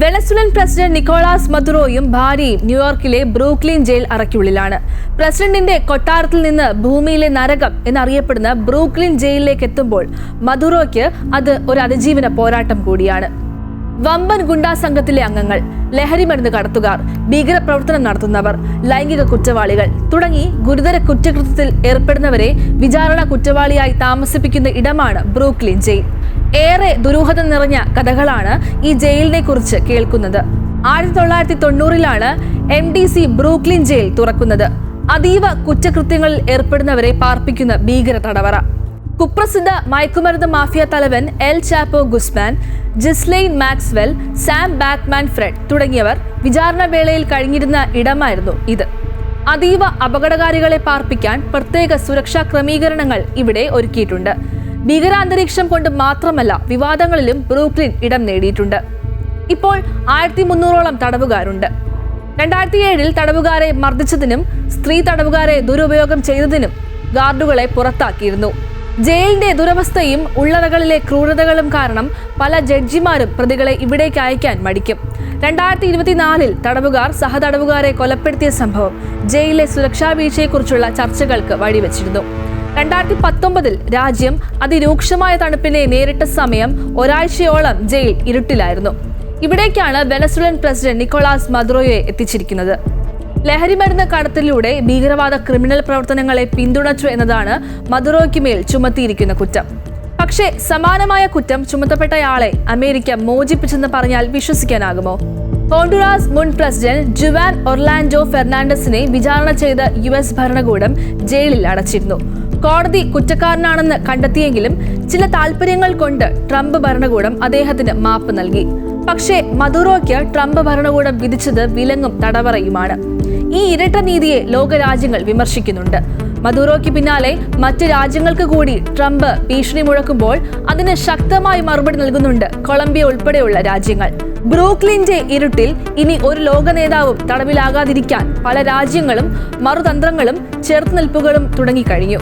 Venezuelan president Nicholas മദുറോയും ഭാര്യയും ന്യൂയോർക്കിലെ Brooklyn jail അറയ്ക്കുള്ളിലാണ്. പ്രസിഡന്റിന്റെ കൊട്ടാരത്തിൽ നിന്ന് ഭൂമിയിലെ നരകം എന്നറിയപ്പെടുന്ന ബ്രൂക്ലിൻ ജയിലിലേക്ക് എത്തുമ്പോൾ മദുറോയ്ക്ക് അത് ഒരു അതിജീവന പോരാട്ടം കൂടിയാണ്. വമ്പൻ ഗുണ്ടാ സംഘത്തിലെ അംഗങ്ങൾ, ലഹരിമരുന്ന് കടത്തുകാർ, ഭീകരപ്രവർത്തനം നടത്തുന്നവർ, ലൈംഗിക കുറ്റവാളികൾ തുടങ്ങി ഗുരുതര കുറ്റകൃത്യത്തിൽ ഏർപ്പെടുന്നവരെ വിചാരണ കുറ്റവാളിയായി താമസിപ്പിക്കുന്ന ഇടമാണ് ബ്രൂക്ലിൻ ജയിൽ. ഏറെ ദുരൂഹത നിറഞ്ഞ കഥകളാണ് ഈ ജയിലിനെ കുറിച്ച് കേൾക്കുന്നത്. 1990-ലാണ് MDC ബ്രൂക്ലിൻ ജയിൽ തുറക്കുന്നത്. അതീവ കുറ്റകൃത്യങ്ങളിൽ ഏർപ്പെടുന്നവരെ പാർപ്പിക്കുന്ന ഭീകര തടവറ. കുപ്രസിദ്ധ മയക്കുമരുന്ന് മാഫിയ തലവൻ El Chapo Guzman, Ghislaine Maxwell, Sam Bankman Fried തുടങ്ങിയവർ വിചാരണ വേളയിൽ കഴിഞ്ഞിരുന്ന ഇടമായിരുന്നു ഇത്. അതീവ അപകടകാരികളെ പാർപ്പിക്കാൻ പ്രത്യേക സുരക്ഷാ ക്രമീകരണങ്ങൾ ഇവിടെ ഒരുക്കിയിട്ടുണ്ട്. ഭീകരാന്തരീക്ഷം കൊണ്ട് മാത്രമല്ല, വിവാദങ്ങളിലും ബ്രൂക്ലിൻ ഇടം നേടിയിട്ടുണ്ട്. ഇപ്പോൾ 1300ഓളം തടവുകാരുണ്ട്. 2007-ൽ തടവുകാരെ മർദ്ദിച്ചതിനും സ്ത്രീ തടവുകാരെ ദുരുപയോഗം ചെയ്തതിനും ഗാർഡുകളെ പുറത്താക്കിയിരുന്നു. ജയിലിന്റെ ദുരവസ്ഥയും ഉള്ളറകളിലെ ക്രൂരതകളും കാരണം പല ജഡ്ജിമാരും പ്രതികളെ ഇവിടേക്ക് അയക്കാൻ മടിക്കും. 2024-ൽ തടവുകാർ സഹതടവുകാരെ കൊലപ്പെടുത്തിയ സംഭവം ജയിലിലെ സുരക്ഷാ വീഴ്ചയെക്കുറിച്ചുള്ള ചർച്ചകൾക്ക് വഴിവെച്ചിരുന്നു. 2019-ൽ രാജ്യം അതിരൂക്ഷമായ തണുപ്പിനെ നേരിട്ട സമയം ഒരാഴ്ചയോളം ജയിൽ ഇരുട്ടിലായിരുന്നു. ഇവിടേക്കാണ് വെനസ്വേലൻ പ്രസിഡന്റ് നിക്കോളാസ് മദുറോയെ എത്തിച്ചിരിക്കുന്നത്. ലഹരിമരുന്ന് കടത്തിലൂടെ ഭീകരവാദ ക്രിമിനൽ പ്രവർത്തനങ്ങളെ പിന്തുണച്ചു എന്നതാണ് മദുറോയ്ക്ക് മേൽ ചുമത്തിയിരിക്കുന്ന കുറ്റം. പക്ഷേ സമാനമായ കുറ്റം ചുമത്തപ്പെട്ടയാളെ അമേരിക്ക മോചിപ്പിച്ചെന്ന് പറഞ്ഞാൽ വിശ്വസിക്കാനാകുമോ? ഹോണ്ടുറാസ് മുൻ പ്രസിഡന്റ് ജുവാൻ ഒർലാൻഡോ ഫെർണാണ്ടസിനെ വിചാരണ ചെയ്ത US ഭരണകൂടം ജയിലിൽ അടച്ചിരുന്നു. കോടതി കുറ്റക്കാരനാണെന്ന് കണ്ടെത്തിയെങ്കിലും ചില താല്പര്യങ്ങൾ കൊണ്ട് ട്രംപ് ഭരണകൂടം അദ്ദേഹത്തിന് മാപ്പ് നൽകി. പക്ഷേ മദുറോയ്ക്ക് ട്രംപ് ഭരണകൂടം വിധിച്ചത് വിലങ്ങും തടവറയുമാണ്. ഈ ഇരട്ട നീതിയെ ലോകരാജ്യങ്ങൾ വിമർശിക്കുന്നുണ്ട്. മദുറോയ്ക്ക് പിന്നാലെ മറ്റ് രാജ്യങ്ങൾക്ക് കൂടി ട്രംപ് ഭീഷണി മുഴക്കുമ്പോൾ അതിന് ശക്തമായി മറുപടി നൽകുന്നുണ്ട് കൊളംബിയ ഉൾപ്പെടെയുള്ള രാജ്യങ്ങൾ. ബ്രൂക്ലിന്റെ ഇരുട്ടിൽ ഇനി ഒരു ലോക നേതാവും തടവിലാകാതിരിക്കാൻ പല രാജ്യങ്ങളും മറുതന്ത്രങ്ങളും ചെറുത്തുനിൽപ്പുകളും തുടങ്ങിക്കഴിഞ്ഞു.